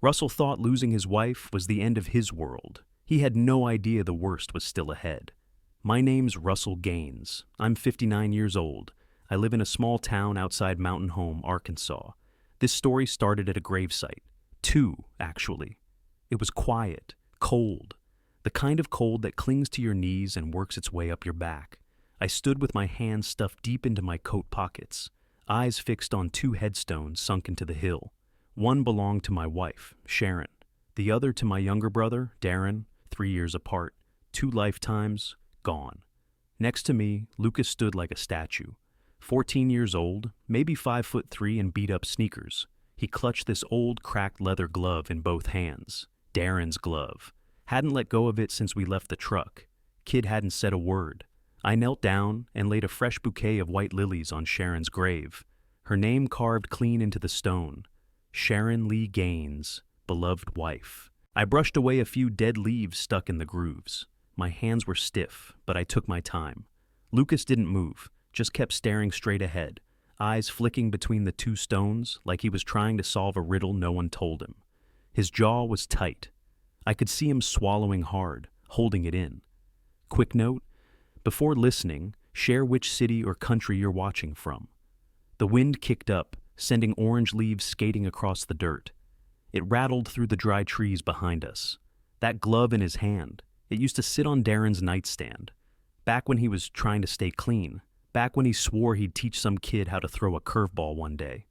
Russell thought losing his wife was the end of his world. He had no idea the worst was still ahead. My name's Russell Gaines. I'm 59 years old. I live in a small town outside Mountain Home, Arkansas. This story started at a gravesite. Two, actually. It was quiet, cold. The kind of cold that clings to your knees and works its way up your back. I stood with my hands stuffed deep into my coat pockets, eyes fixed on two headstones sunk into the hill. One belonged to my wife, Sharon. The other to my younger brother, Darren, 3 years apart. 2 lifetimes, gone. Next to me, Lucas stood like a statue. 14 years old, maybe 5'3" and beat up sneakers. He clutched this old, cracked leather glove in both hands. Darren's glove. Hadn't let go of it since we left the truck. Kid hadn't said a word. I knelt down and laid a fresh bouquet of white lilies on Sharon's grave. Her name carved clean into the stone. Sharon Lee Gaines, beloved wife. I brushed away a few dead leaves stuck in the grooves. My hands were stiff, but I took my time. Lucas didn't move, just kept staring straight ahead, eyes flicking between the two stones like he was trying to solve a riddle no one told him. His jaw was tight. I could see him swallowing hard, holding it in. Quick note, before listening, share which city or country you're watching from. The wind kicked up, sending orange leaves skating across the dirt. It rattled through the dry trees behind us. That glove in his hand, it used to sit on Darren's nightstand. Back when he was trying to stay clean. Back when he swore he'd teach some kid how to throw a curveball one day.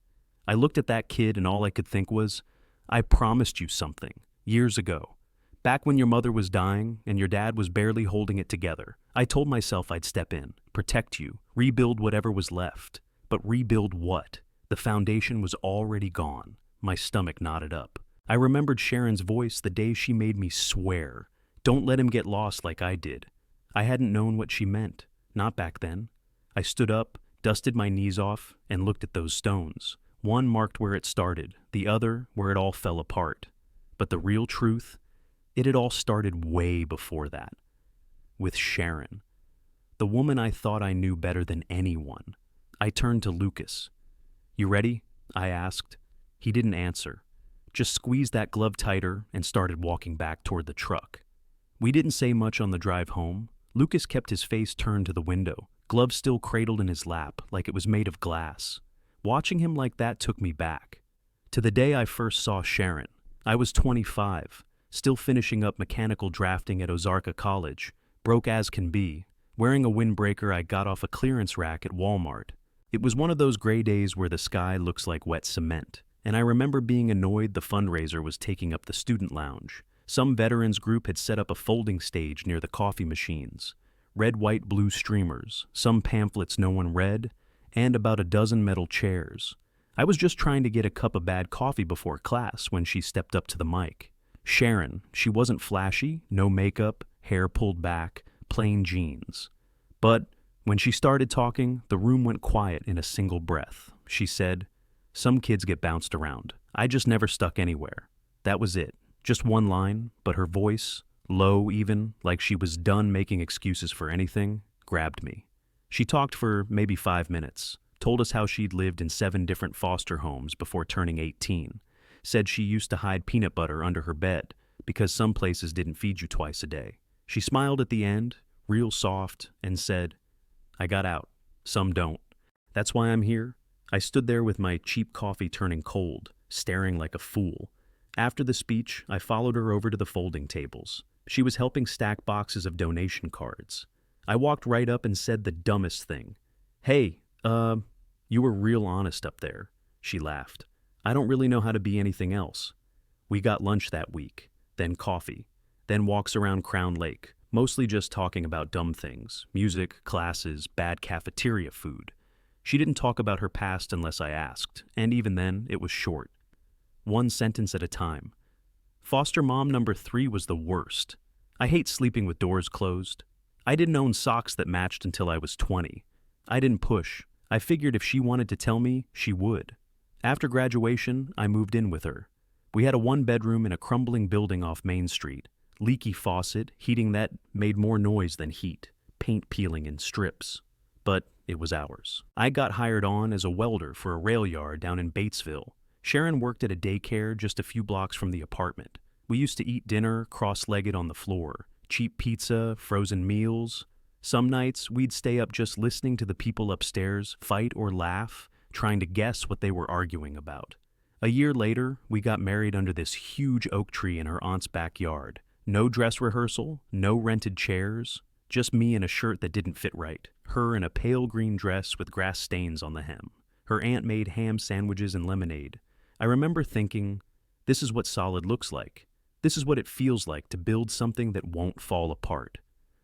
I looked at that kid and all I could think was, I promised you something, years ago. Back when your mother was dying and your dad was barely holding it together, I told myself I'd step in, protect you, rebuild whatever was left. But rebuild what? The foundation was already gone. My stomach knotted up. I remembered Sharon's voice the day she made me swear. Don't let him get lost like I did. I hadn't known what she meant. Not back then. I stood up, dusted my knees off, and looked at those stones. One marked where it started, the other where it all fell apart. But the real truth, it had all started way before that. With Sharon. The woman I thought I knew better than anyone. I turned to Lucas. You ready? I asked. He didn't answer. Just squeezed that glove tighter and started walking back toward the truck. We didn't say much on the drive home. Lucas kept his face turned to the window, glove still cradled in his lap like it was made of glass. Watching him like that took me back. To the day I first saw Sharon. I was 25, still finishing up mechanical drafting at Ozarka College, broke as can be, wearing a windbreaker I got off a clearance rack at Walmart. It was one of those gray days where the sky looks like wet cement, and I remember being annoyed the fundraiser was taking up the student lounge. Some veterans group had set up a folding stage near the coffee machines. Red, white, blue streamers, some pamphlets no one read, and about a dozen metal chairs. I was just trying to get a cup of bad coffee before class when she stepped up to the mic. Sharon, she wasn't flashy, no makeup, hair pulled back, plain jeans. But when she started talking, the room went quiet in a single breath. She said, "Some kids get bounced around. I just never stuck anywhere." That was it. Just one line, but her voice, low even, like she was done making excuses for anything, grabbed me. She talked for maybe 5 minutes, told us how she'd lived in 7 different foster homes before turning 18, said she used to hide peanut butter under her bed because some places didn't feed you twice a day. She smiled at the end, real soft, and said, "I got out. Some don't. That's why I'm here." I stood there with my cheap coffee turning cold, staring like a fool. After the speech, I followed her over to the folding tables. She was helping stack boxes of donation cards. I walked right up and said the dumbest thing. "Hey, you were real honest up there." She laughed. "I don't really know how to be anything else." We got lunch that week, then coffee, then walks around Crown Lake, mostly just talking about dumb things, music, classes, bad cafeteria food. She didn't talk about her past unless I asked, and even then, it was short. One sentence at a time. Foster mom number 3 was the worst. I hate sleeping with doors closed. I didn't own socks that matched until I was 20. I didn't push. I figured if she wanted to tell me, she would. After graduation, I moved in with her. We had a 1-bedroom in a crumbling building off Main Street. Leaky faucet, heating that made more noise than heat, paint peeling in strips. But it was ours. I got hired on as a welder for a rail yard down in Batesville. Sharon worked at a daycare just a few blocks from the apartment. We used to eat dinner cross-legged on the floor, cheap pizza, frozen meals. Some nights, we'd stay up just listening to the people upstairs fight or laugh, trying to guess what they were arguing about. A year later, we got married under this huge oak tree in her aunt's backyard. No dress rehearsal, no rented chairs, just me in a shirt that didn't fit right, her in a pale green dress with grass stains on the hem. Her aunt made ham sandwiches and lemonade. I remember thinking, this is what solid looks like. This is what it feels like to build something that won't fall apart.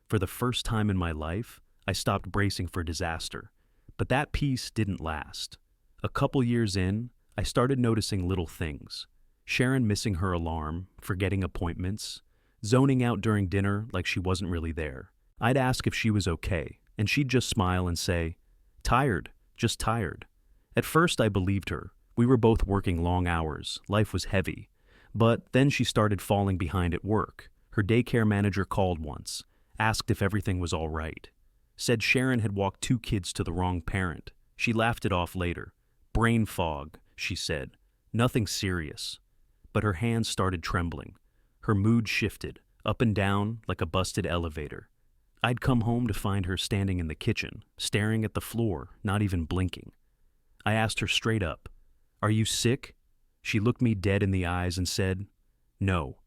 For the first time in my life, I stopped bracing for disaster. But that peace didn't last. A couple years in, I started noticing little things. Sharon missing her alarm, forgetting appointments, zoning out during dinner like she wasn't really there. I'd ask if she was okay, and she'd just smile and say, "Tired, just tired." At first I believed her. We were both working long hours. Life was heavy. But then she started falling behind at work. Her daycare manager called once, asked if everything was all right. Said Sharon had walked 2 kids to the wrong parent. She laughed it off later. "Brain fog," she said. "Nothing serious." But her hands started trembling. Her mood shifted, up and down like a busted elevator. I'd come home to find her standing in the kitchen, staring at the floor, not even blinking. I asked her straight up, "Are you sick?" She looked me dead in the eyes and said, "No."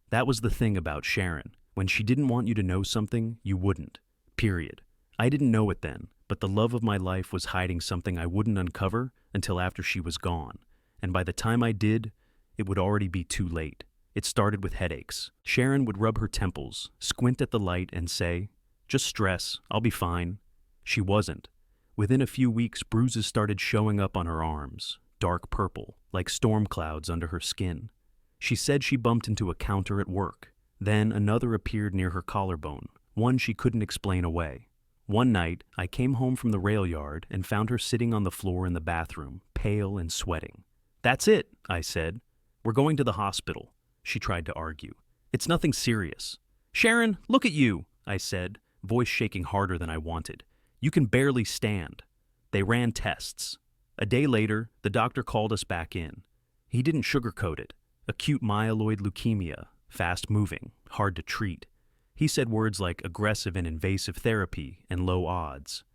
That was the thing about Sharon. When she didn't want you to know something, you wouldn't. Period. I didn't know it then, but the love of my life was hiding something I wouldn't uncover until after she was gone. And by the time I did, it would already be too late. It started with headaches. Sharon would rub her temples, squint at the light, and say, "Just stress, I'll be fine." She wasn't. Within a few weeks, bruises started showing up on her arms, dark purple, like storm clouds under her skin. She said she bumped into a counter at work. Then another appeared near her collarbone, one she couldn't explain away. One night, I came home from the rail yard and found her sitting on the floor in the bathroom, pale and sweating. "That's it," I said. "We're going to the hospital." She tried to argue. "It's nothing serious." "Sharon, look at you," I said, voice shaking harder than I wanted. "You can barely stand." They ran tests. A day later, the doctor called us back in. He didn't sugarcoat it. Acute myeloid leukemia, fast-moving, hard to treat. He said words like aggressive and invasive therapy and low odds.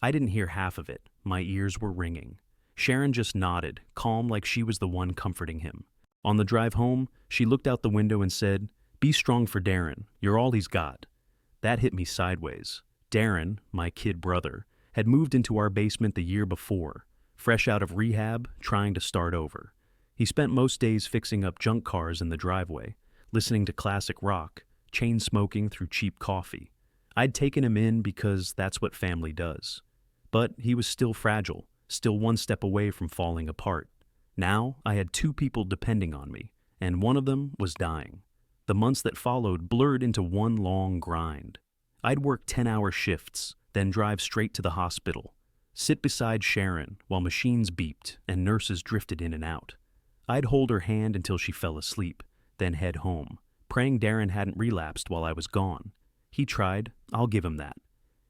I didn't hear half of it. My ears were ringing. Sharon just nodded, calm like she was the one comforting him. On the drive home, she looked out the window and said, "Be strong for Darren. You're all he's got." That hit me sideways. Darren, my kid brother, had moved into our basement the year before, fresh out of rehab, trying to start over. He spent most days fixing up junk cars in the driveway, listening to classic rock, chain smoking through cheap coffee. I'd taken him in because that's what family does. But he was still fragile, still one step away from falling apart. Now I had 2 people depending on me, and one of them was dying. The months that followed blurred into one long grind. I'd work 10-hour shifts, then drive straight to the hospital, sit beside Sharon while machines beeped and nurses drifted in and out. I'd hold her hand until she fell asleep, then head home, praying Darren hadn't relapsed while I was gone. He tried, I'll give him that.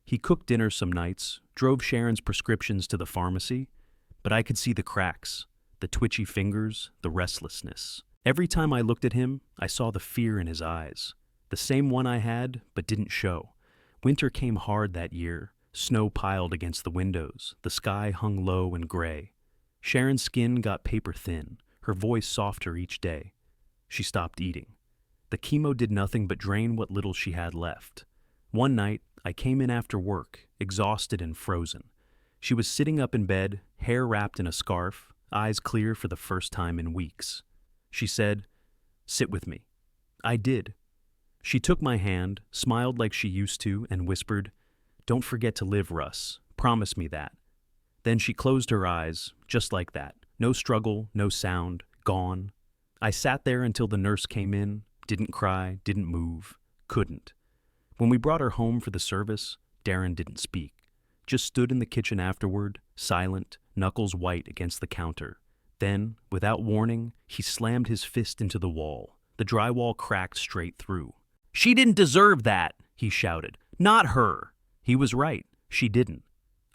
He cooked dinner some nights, drove Sharon's prescriptions to the pharmacy, but I could see the cracks, the twitchy fingers, the restlessness. Every time I looked at him, I saw the fear in his eyes, the same one I had but didn't show. Winter came hard that year. Snow piled against the windows. The sky hung low and gray. Sharon's skin got paper thin, her voice softer each day. She stopped eating. The chemo did nothing but drain what little she had left. One night, I came in after work, exhausted and frozen. She was sitting up in bed, hair wrapped in a scarf, eyes clear for the first time in weeks. She said, "Sit with me." I did. She took my hand, smiled like she used to, and whispered, "Don't forget to live, Russ. Promise me that." Then she closed her eyes, just like that. No struggle, no sound, gone. I sat there until the nurse came in, didn't cry, didn't move, couldn't. When we brought her home for the service, Darren didn't speak. Just stood in the kitchen afterward, silent, knuckles white against the counter. Then, without warning, he slammed his fist into the wall. The drywall cracked straight through. "She didn't deserve that," he shouted. "Not her." He was right. She didn't.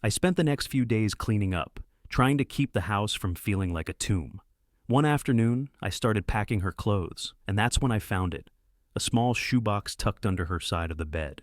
I spent the next few days cleaning up, trying to keep the house from feeling like a tomb. One afternoon, I started packing her clothes, and that's when I found it. A small shoebox tucked under her side of the bed.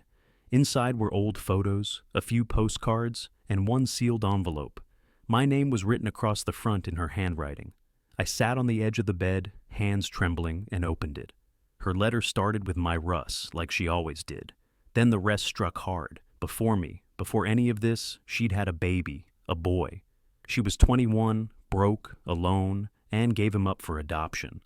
Inside were old photos, a few postcards, and one sealed envelope. My name was written across the front in her handwriting. I sat on the edge of the bed, hands trembling, and opened it. Her letter started with "My Russ," like she always did. Then the rest struck hard. Before me, before any of this, she'd had a baby, a boy. She was 21, broke, alone, and gave him up for adoption.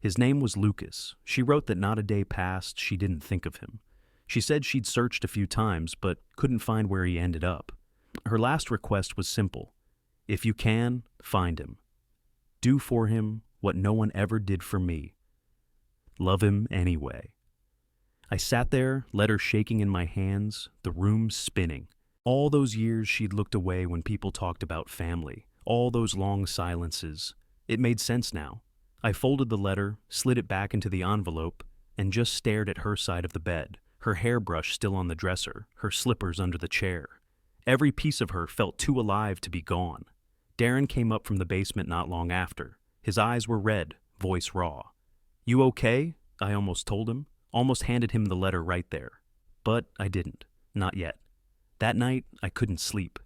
His name was Lucas. She wrote that not a day passed she didn't think of him. She said she'd searched a few times, but couldn't find where he ended up. Her last request was simple. If you can, find him. Do for him what no one ever did for me. Love him anyway. I sat there, letter shaking in my hands, the room spinning. All those years she'd looked away when people talked about family, all those long silences. It made sense now. I folded the letter, slid it back into the envelope, and just stared at her side of the bed, her hairbrush still on the dresser, her slippers under the chair. Every piece of her felt too alive to be gone. Darren came up from the basement not long after. His eyes were red, voice raw. "You okay?" I almost told him, almost handed him the letter right there. But I didn't. Not yet. That night, I couldn't sleep.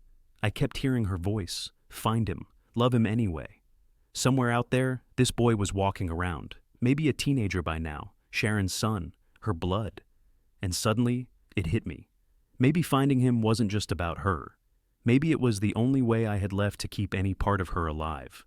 I kept hearing her voice. Find him. Love him anyway. Somewhere out there, this boy was walking around. Maybe a teenager by now. Sharon's son. Her blood. And suddenly, it hit me. Maybe finding him wasn't just about her. Maybe it was the only way I had left to keep any part of her alive.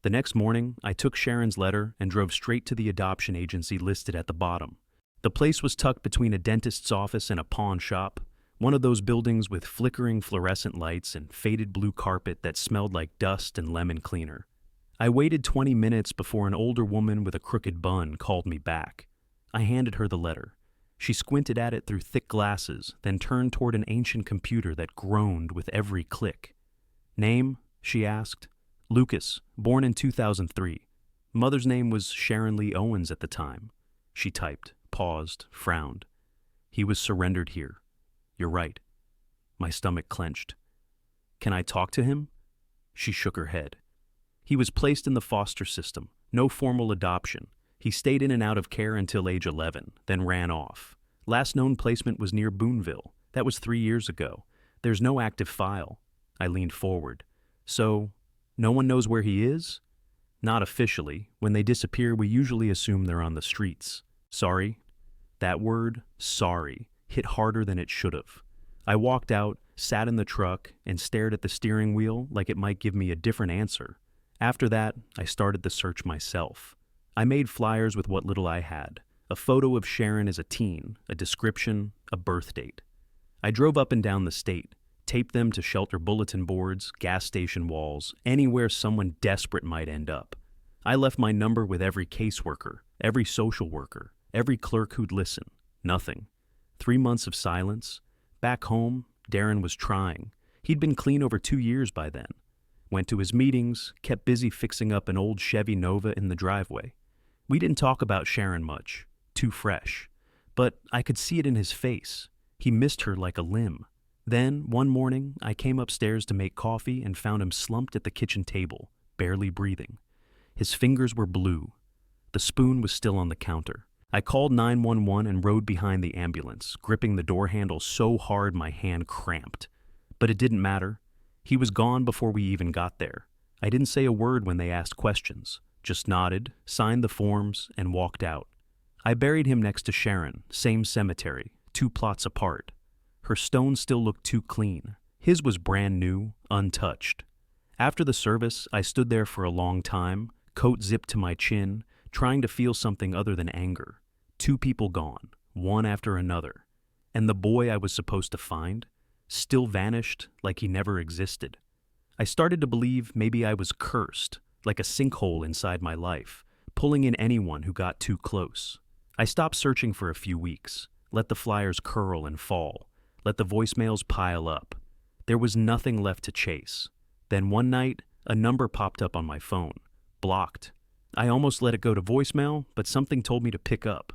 The next morning, I took Sharon's letter and drove straight to the adoption agency listed at the bottom. The place was tucked between a dentist's office and a pawn shop, one of those buildings with flickering fluorescent lights and faded blue carpet that smelled like dust and lemon cleaner. I waited 20 minutes before an older woman with a crooked bun called me back. I handed her the letter. She squinted at it through thick glasses, then turned toward an ancient computer that groaned with every click. "Name?" she asked. "Lucas, born in 2003. Mother's name was Sharon Lee Owens at the time." She typed, paused, frowned. "He was surrendered here. You're right." My stomach clenched. "Can I talk to him?" She shook her head. "He was placed in the foster system. No formal adoption. He stayed in and out of care until age 11, then ran off. Last known placement was near Boonville. That was 3 years ago. There's no active file." I leaned forward. "So, no one knows where he is?" "Not officially. When they disappear, we usually assume they're on the streets." "Sorry." That word, sorry, hit harder than it should have. I walked out, sat in the truck, and stared at the steering wheel like it might give me a different answer. After that, I started the search myself. I made flyers with what little I had. A photo of Sharon as a teen, a description, a birth date. I drove up and down the state, taped them to shelter bulletin boards, gas station walls, anywhere someone desperate might end up. I left my number with every caseworker, every social worker, every clerk who'd listen. Nothing. 3 months of silence. Back home, Darren was trying. He'd been clean over 2 years by then. Went to his meetings, kept busy fixing up an old Chevy Nova in the driveway. We didn't talk about Sharon much. Too fresh. But I could see it in his face. He missed her like a limb. Then, one morning, I came upstairs to make coffee and found him slumped at the kitchen table, barely breathing. His fingers were blue. The spoon was still on the counter. I called 911 and rode behind the ambulance, gripping the door handle so hard my hand cramped. But it didn't matter. He was gone before we even got there. I didn't say a word when they asked questions, just nodded, signed the forms, and walked out. I buried him next to Sharon, same cemetery, 2 plots apart. Her stone still looked too clean. His was brand new, untouched. After the service, I stood there for a long time, coat zipped to my chin, trying to feel something other than anger. 2 people gone, one after another. And the boy I was supposed to find still vanished like he never existed. I started to believe maybe I was cursed, like a sinkhole inside my life, pulling in anyone who got too close. I stopped searching for a few weeks, let the flyers curl and fall, let the voicemails pile up. There was nothing left to chase. Then one night, a number popped up on my phone, blocked. I almost let it go to voicemail, but something told me to pick up.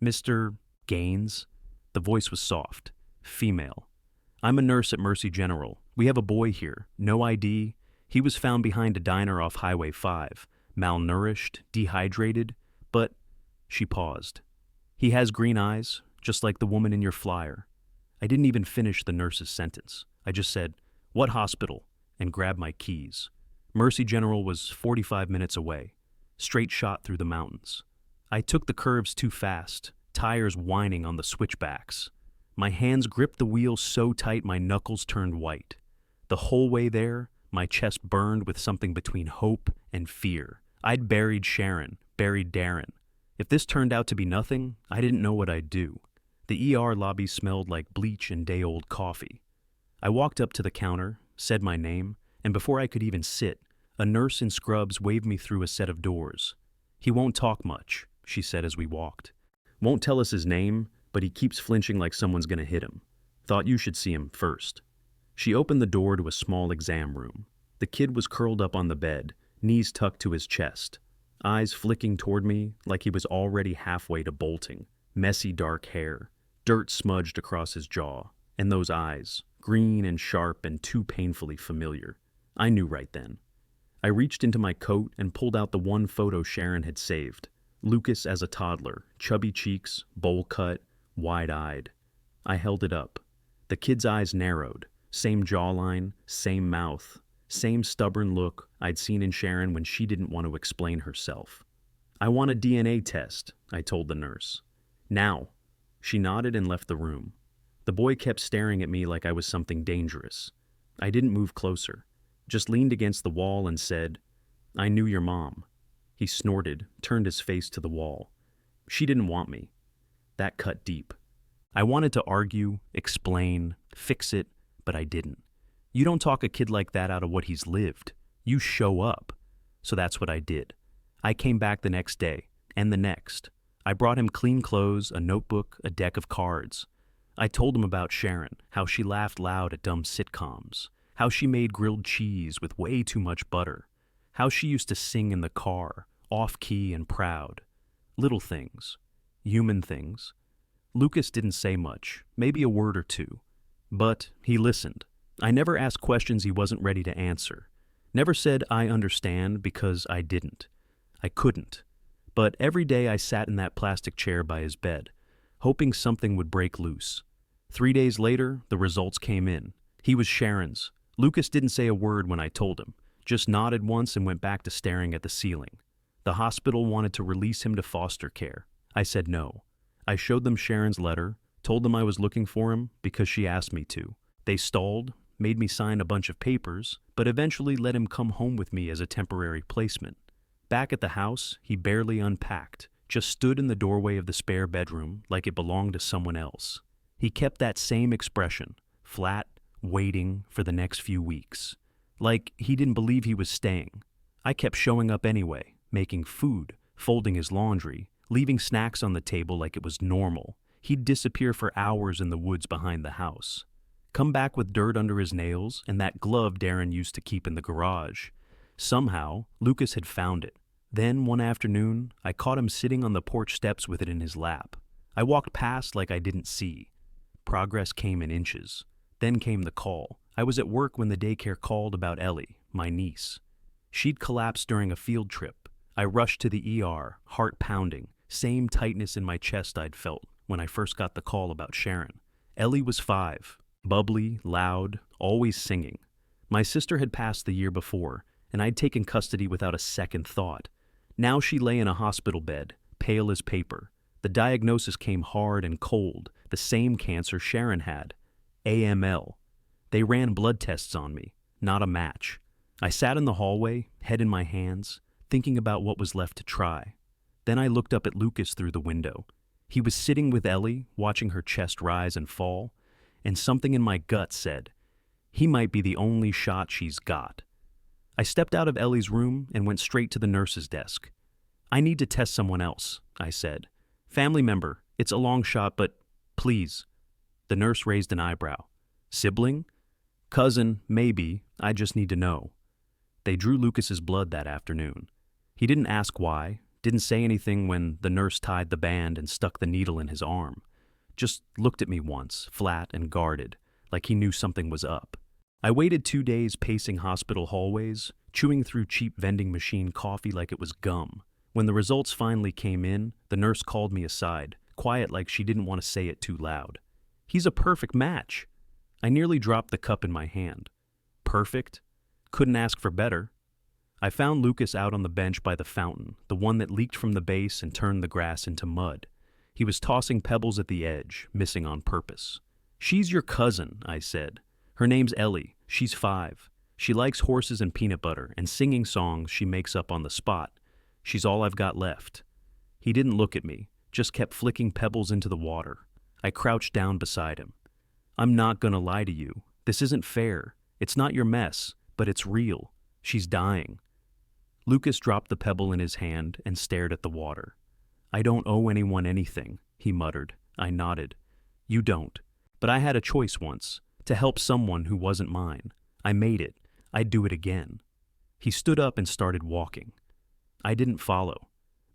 "Mr. Gaines?" The voice was soft, female. "I'm a nurse at Mercy General. We have a boy here, no ID. He was found behind a diner off Highway 5. malnourished, dehydrated, but she paused. He has green eyes, just like the woman in your flyer. I didn't even finish the nurse's sentence. I just said, "What hospital?" and grabbed my keys. Mercy General was 45 minutes away, straight shot through the mountains. I took the curves too fast, tires whining on the switchbacks. My hands gripped the wheel so tight my knuckles turned white. The whole way there, my chest burned with something between hope and fear. I'd buried Sharon, buried Darren. If this turned out to be nothing, I didn't know what I'd do. The ER lobby smelled like bleach and day-old coffee. I walked up to the counter, said my name, and before I could even sit, a nurse in scrubs waved me through a set of doors. "He won't talk much," she said as we walked. "Won't tell us his name, but he keeps flinching like someone's gonna hit him. Thought you should see him first." She opened the door to a small exam room. The kid was curled up on the bed, knees tucked to his chest, eyes flicking toward me like he was already halfway to bolting. Messy dark hair, dirt smudged across his jaw, and those eyes, green and sharp and too painfully familiar. I knew right then. I reached into my coat and pulled out the one photo Sharon had saved. Lucas as a toddler, chubby cheeks, bowl cut, wide-eyed. I held it up. The kid's eyes narrowed, same jawline, same mouth, same stubborn look I'd seen in Sharon when she didn't want to explain herself. "I want a DNA test," I told the nurse. "Now." She nodded and left the room. The boy kept staring at me like I was something dangerous. I didn't move closer, just leaned against the wall and said, "I knew your mom." He snorted, turned his face to the wall. "She didn't want me." That cut deep. I wanted to argue, explain, fix it, but I didn't. You don't talk a kid like that out of what he's lived. You show up. So that's what I did. I came back the next day, and the next. I brought him clean clothes, a notebook, a deck of cards. I told him about Sharon, how she laughed loud at dumb sitcoms, how she made grilled cheese with way too much butter, how she used to sing in the car, off-key and proud. Little things. Human things. Lucas didn't say much, maybe a word or two. But he listened. I never asked questions he wasn't ready to answer. Never said, "I understand," because I didn't. I couldn't. But every day I sat in that plastic chair by his bed, hoping something would break loose. 3 days later, the results came in. He was Sharon's. Lucas didn't say a word when I told him, just nodded once and went back to staring at the ceiling. The hospital wanted to release him to foster care. I said no. I showed them Sharon's letter, told them I was looking for him because she asked me to. They stalled, made me sign a bunch of papers, but eventually let him come home with me as a temporary placement. Back at the house, he barely unpacked, just stood in the doorway of the spare bedroom like it belonged to someone else. He kept that same expression, flat, waiting for the next few weeks. Like he didn't believe he was staying. I kept showing up anyway, making food, folding his laundry, leaving snacks on the table like it was normal. He'd disappear for hours in the woods behind the house. Come back with dirt under his nails and that glove Darren used to keep in the garage. Somehow, Lucas had found it. Then, one afternoon, I caught him sitting on the porch steps with it in his lap. I walked past like I didn't see. Progress came in inches. Then came the call. I was at work when the daycare called about Ellie, my niece. She'd collapsed during a field trip. I rushed to the ER, heart pounding, same tightness in my chest I'd felt when I first got the call about Sharon. Ellie was 5, bubbly, loud, always singing. My sister had passed the year before, and I'd taken custody without a second thought. Now she lay in a hospital bed, pale as paper. The diagnosis came hard and cold, the same cancer Sharon had. AML. They ran blood tests on me, not a match. I sat in the hallway, head in my hands, thinking about what was left to try. Then I looked up at Lucas through the window. He was sitting with Ellie, watching her chest rise and fall, and something in my gut said, he might be the only shot she's got. I stepped out of Ellie's room and went straight to the nurse's desk. "I need to test someone else," I said. "Family member, it's a long shot, but please." The nurse raised an eyebrow. "Sibling?" "Cousin, maybe. I just need to know." They drew Lucas's blood that afternoon. He didn't ask why, didn't say anything when the nurse tied the band and stuck the needle in his arm. Just looked at me once, flat and guarded, like he knew something was up. I waited 2 days pacing hospital hallways, chewing through cheap vending machine coffee like it was gum. When the results finally came in, the nurse called me aside, quiet like she didn't want to say it too loud. "He's a perfect match." I nearly dropped the cup in my hand. Perfect? Couldn't ask for better. I found Lucas out on the bench by the fountain, the one that leaked from the base and turned the grass into mud. He was tossing pebbles at the edge, missing on purpose. "She's your cousin," I said. "Her name's Ellie. She's 5. She likes horses and peanut butter and singing songs she makes up on the spot. She's all I've got left." He didn't look at me, just kept flicking pebbles into the water. I crouched down beside him. "I'm not gonna lie to you. This isn't fair. It's not your mess, but it's real. She's dying." Lucas dropped the pebble in his hand and stared at the water. "I don't owe anyone anything," he muttered. I nodded. "You don't. But I had a choice once, to help someone who wasn't mine. I made it. I'd do it again." He stood up and started walking. I didn't follow.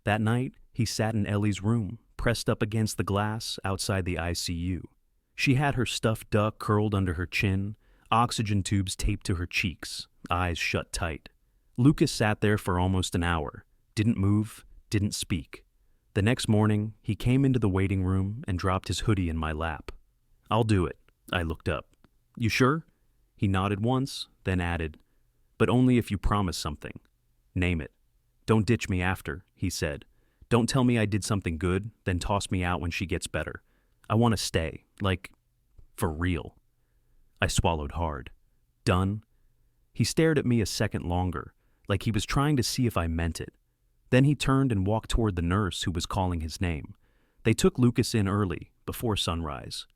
That night, he sat in Ellie's room, pressed up against the glass outside the ICU. She had her stuffed duck curled under her chin, oxygen tubes taped to her cheeks, eyes shut tight. Lucas sat there for almost an hour, didn't move, didn't speak. The next morning, he came into the waiting room and dropped his hoodie in my lap. "I'll do it." I looked up. "You sure?" He nodded once, then added, "But only if you promise something. Name it. Don't ditch me after," he said. "Don't tell me I did something good, then toss me out when she gets better. I want to stay, like, for real." I swallowed hard. "Done?" He stared at me a second longer, like he was trying to see if I meant it. Then he turned and walked toward the nurse who was calling his name. They took Lucas in early, before sunrise.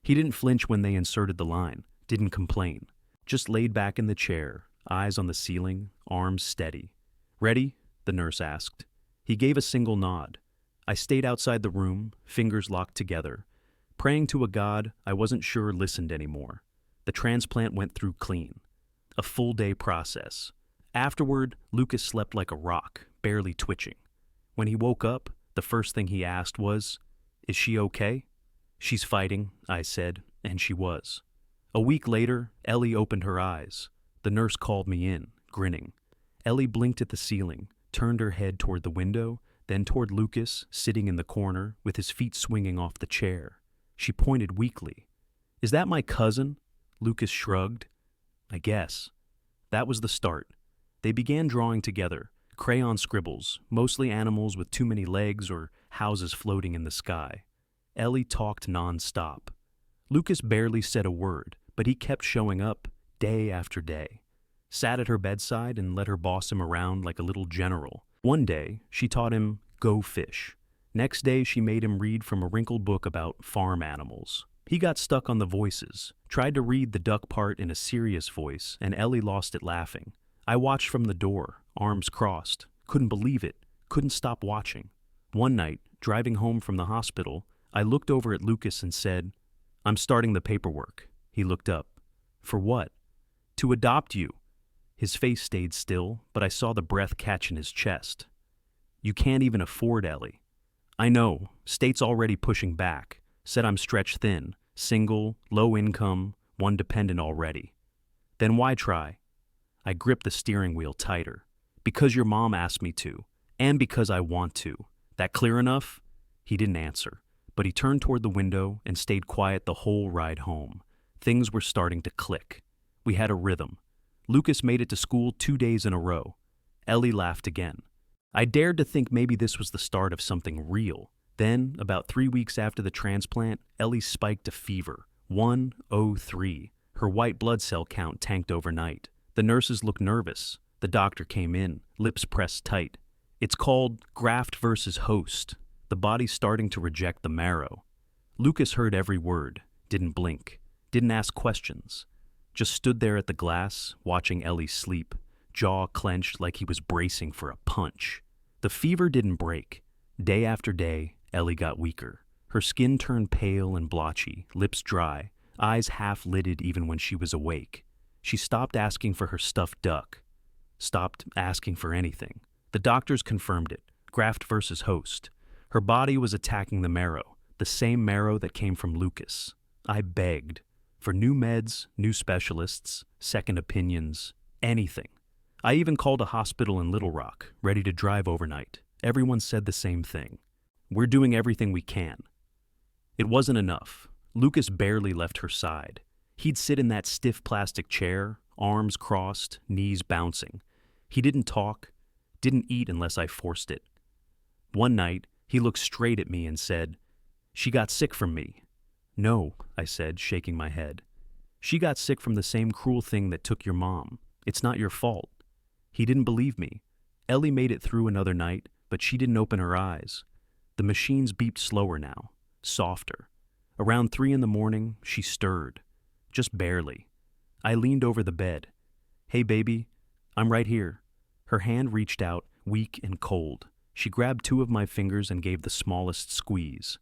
He didn't flinch when they inserted the line, didn't complain. Just laid back in the chair, eyes on the ceiling, arms steady. "Ready?" the nurse asked. He gave a single nod. I stayed outside the room, fingers locked together, praying to a God I wasn't sure listened anymore. The transplant went through clean. A full-day process. Afterward, Lucas slept like a rock, barely twitching. When he woke up, the first thing he asked was, "Is she okay?" "She's fighting," I said, and she was. A week later, Ellie opened her eyes. The nurse called me in, grinning. Ellie blinked at the ceiling, turned her head toward the window, then toward Lucas, sitting in the corner, with his feet swinging off the chair. She pointed weakly. "Is that my cousin?" Lucas shrugged. "I guess." That was the start. They began drawing together, crayon scribbles, mostly animals with too many legs or houses floating in the sky. Ellie talked non-stop. Lucas barely said a word, but he kept showing up, day after day. Sat at her bedside and let her boss him around like a little general. One day, she taught him, "Go fish." Next day, she made him read from a wrinkled book about farm animals. He got stuck on the voices, tried to read the duck part in a serious voice, and Ellie lost it laughing. I watched from the door, arms crossed, couldn't believe it, couldn't stop watching. One night, driving home from the hospital, I looked over at Lucas and said, "I'm starting the paperwork." He looked up. "For what?" "To adopt you." His face stayed still, but I saw the breath catch in his chest. "You can't even afford Ellie." "I know, state's already pushing back, said I'm stretched thin, single, low income, one dependent already." "Then why try?" I gripped the steering wheel tighter. "Because your mom asked me to, and because I want to. That clear enough?" He didn't answer, but he turned toward the window and stayed quiet the whole ride home. Things were starting to click. We had a rhythm. Lucas made it to school 2 days in a row. Ellie laughed again. I dared to think maybe this was the start of something real. Then, about 3 weeks after the transplant, Ellie spiked a fever, 103. Her white blood cell count tanked overnight. The nurses looked nervous. The doctor came in, lips pressed tight. "It's called graft versus host. The body's starting to reject the marrow." Lucas heard every word, didn't blink, didn't ask questions. Just stood there at the glass, watching Ellie sleep, jaw clenched like he was bracing for a punch. The fever didn't break. Day after day, Ellie got weaker. Her skin turned pale and blotchy, lips dry, eyes half-lidded even when she was awake. She stopped asking for her stuffed duck. Stopped asking for anything. The doctors confirmed it. Graft versus host. Her body was attacking the marrow, the same marrow that came from Lucas. I begged. For new meds, new specialists, second opinions, anything. I even called a hospital in Little Rock, ready to drive overnight. Everyone said the same thing. We're doing everything we can. It wasn't enough. Lucas barely left her side. He'd sit in that stiff plastic chair, arms crossed, knees bouncing. He didn't talk, didn't eat unless I forced it. One night, he looked straight at me and said, "She got sick from me." "No," I said, shaking my head. "She got sick from the same cruel thing that took your mom. It's not your fault." He didn't believe me. Ellie made it through another night, but she didn't open her eyes. The machines beeped slower now, softer. Around 3 in the morning, she stirred. Just barely. I leaned over the bed. "Hey, baby, I'm right here." Her hand reached out, weak and cold. She grabbed 2 of my fingers and gave the smallest squeeze.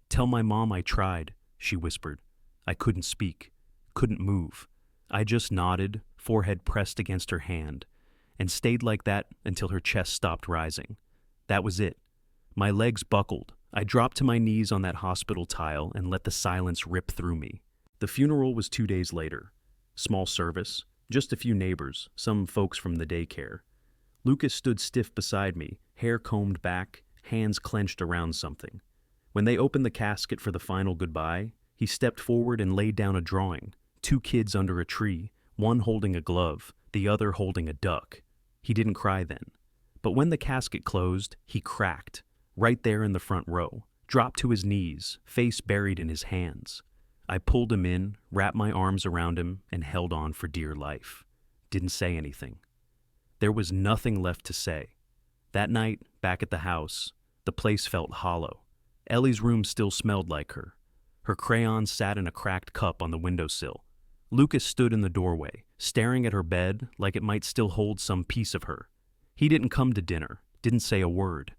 "Tell my mom I tried," she whispered. I couldn't speak, couldn't move. I just nodded, forehead pressed against her hand, and stayed like that until her chest stopped rising. That was it. My legs buckled. I dropped to my knees on that hospital tile and let the silence rip through me. The funeral was 2 days later. Small service, just a few neighbors, some folks from the daycare. Lucas stood stiff beside me, hair combed back, hands clenched around something. When they opened the casket for the final goodbye, he stepped forward and laid down a drawing. 2 kids under a tree, one holding a glove, the other holding a duck. He didn't cry then. But when the casket closed, he cracked, right there in the front row, dropped to his knees, face buried in his hands. I pulled him in, wrapped my arms around him, and held on for dear life. Didn't say anything. There was nothing left to say. That night, back at the house, the place felt hollow. Ellie's room still smelled like her. Her crayons sat in a cracked cup on the windowsill. Lucas stood in the doorway, staring at her bed like it might still hold some piece of her. He didn't come to dinner, didn't say a word.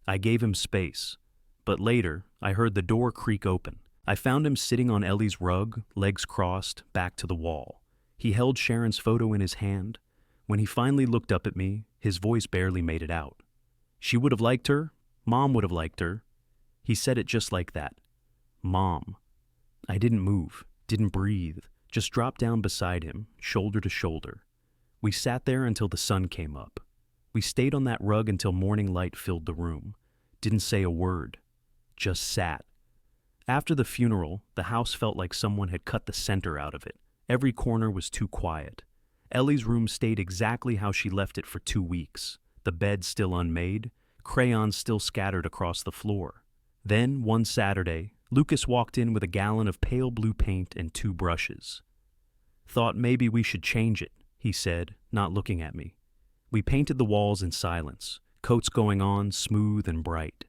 I gave him space. But later, I heard the door creak open. I found him sitting on Ellie's rug, legs crossed, back to the wall. He held Sharon's photo in his hand. When he finally looked up at me, his voice barely made it out. "She would have liked her. Mom would have liked her." He said it just like that. Mom. I didn't move, didn't breathe, just dropped down beside him, shoulder to shoulder. We sat there until the sun came up. We stayed on that rug until morning light filled the room. Didn't say a word. Just sat. After the funeral, the house felt like someone had cut the center out of it. Every corner was too quiet. Ellie's room stayed exactly how she left it for 2 weeks. The bed still unmade, crayons still scattered across the floor. Then, one Saturday, Lucas walked in with a gallon of pale blue paint and 2 brushes. "Thought maybe we should change it," he said, not looking at me. We painted the walls in silence, coats going on smooth and bright.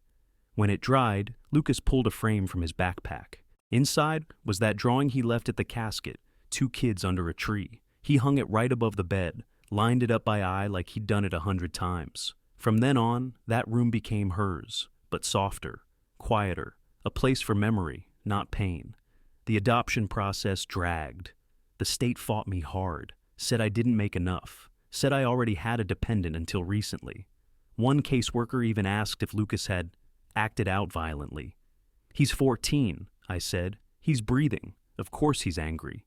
When it dried, Lucas pulled a frame from his backpack. Inside was that drawing he left at the casket, 2 kids under a tree. He hung it right above the bed, lined it up by eye like he'd done it 100 times. From then on, that room became hers, but softer, quieter, a place for memory, not pain. The adoption process dragged. The state fought me hard, said I didn't make enough, said I already had a dependent until recently. One caseworker even asked if Lucas had acted out violently. "He's 14, I said. "He's breathing. Of course he's angry."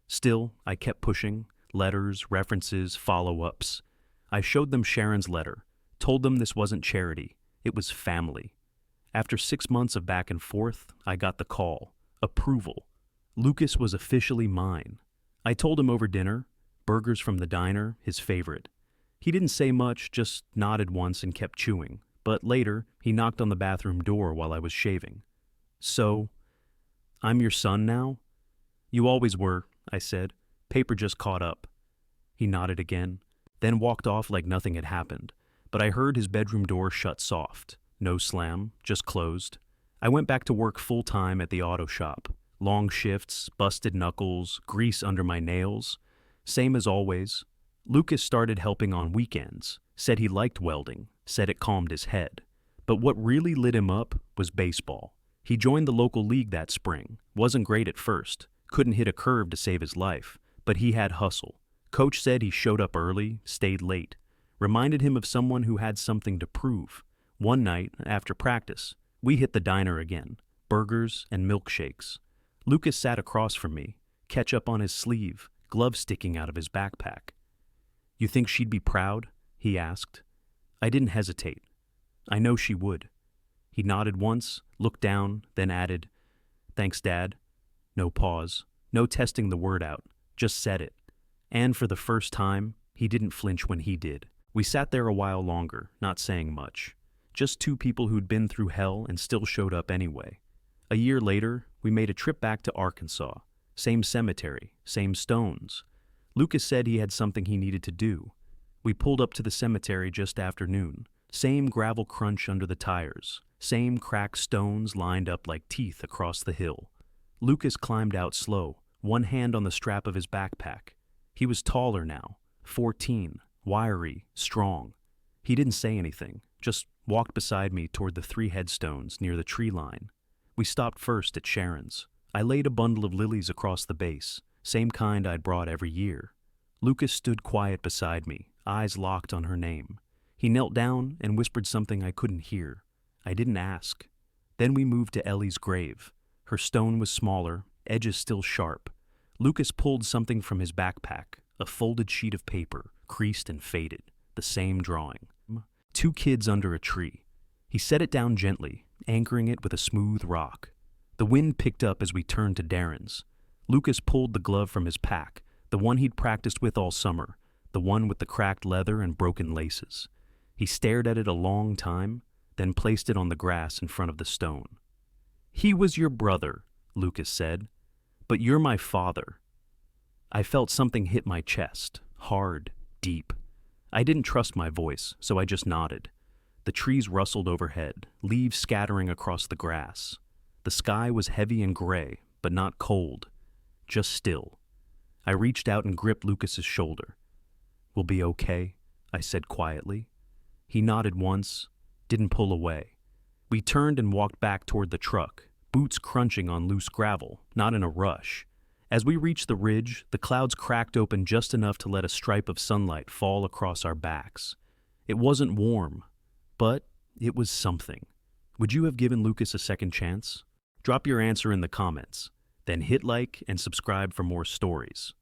Still, I kept pushing, letters, references, follow-ups. I showed them Sharon's letter, told them this wasn't charity, it was family. After 6 months of back and forth, I got the call. Approval. Lucas was officially mine. I told him over dinner, burgers from the diner, his favorite. He didn't say much, just nodded once and kept chewing. But later, he knocked on the bathroom door while I was shaving. "So, I'm your son now?" "You always were," I said. "Paper just caught up." He nodded again, then walked off like nothing had happened. But I heard his bedroom door shut soft. No slam, just closed. I went back to work full-time at the auto shop. Long shifts, busted knuckles, grease under my nails. Same as always. Lucas started helping on weekends, said he liked welding, said it calmed his head. But what really lit him up was baseball. He joined the local league that spring, wasn't great at first, couldn't hit a curve to save his life, but he had hustle. Coach said he showed up early, stayed late, reminded him of someone who had something to prove. One night, after practice, we hit the diner again, burgers and milkshakes. Lucas sat across from me, ketchup on his sleeve, gloves sticking out of his backpack. You think she'd be proud? He asked. I didn't hesitate. I know she would. He nodded once, looked down, then added, Thanks, Dad. No pause, no testing the word out, just said it. And for the first time, he didn't flinch when he did. We sat there a while longer, not saying much. Just two people who'd been through hell and still showed up anyway. A year later, we made a trip back to Arkansas. Same cemetery, same stones. Lucas said he had something he needed to do. We pulled up to the cemetery just after noon. Same gravel crunch under the tires. Same cracked stones lined up like teeth across the hill. Lucas climbed out slow, one hand on the strap of his backpack. He was taller now, 14, wiry, strong. He didn't say anything, just walked beside me toward the 3 headstones near the tree line. We stopped first at Sharon's. I laid a bundle of lilies across the base, same kind I'd brought every year. Lucas stood quiet beside me, eyes locked on her name. He knelt down and whispered something I couldn't hear. I didn't ask. Then we moved to Ellie's grave. Her stone was smaller, edges still sharp. Lucas pulled something from his backpack, a folded sheet of paper, creased and faded, the same drawing. 2 kids under a tree. He set it down gently, anchoring it with a smooth rock. The wind picked up as we turned to Darren's. Lucas pulled the glove from his pack, the one he'd practiced with all summer, the one with the cracked leather and broken laces. He stared at it a long time, then placed it on the grass in front of the stone. He was your brother, Lucas said, but you're my father. I felt something hit my chest, hard, deep. I didn't trust my voice, so I just nodded. The trees rustled overhead, leaves scattering across the grass. The sky was heavy and gray, but not cold, just still. I reached out and gripped Lucas's shoulder. We'll be okay, I said quietly. He nodded once, didn't pull away. We turned and walked back toward the truck, boots crunching on loose gravel, not in a rush. As we reached the ridge, the clouds cracked open just enough to let a stripe of sunlight fall across our backs. It wasn't warm, but it was something. Would you have given Lucas a second chance? Drop your answer in the comments, then hit like and subscribe for more stories.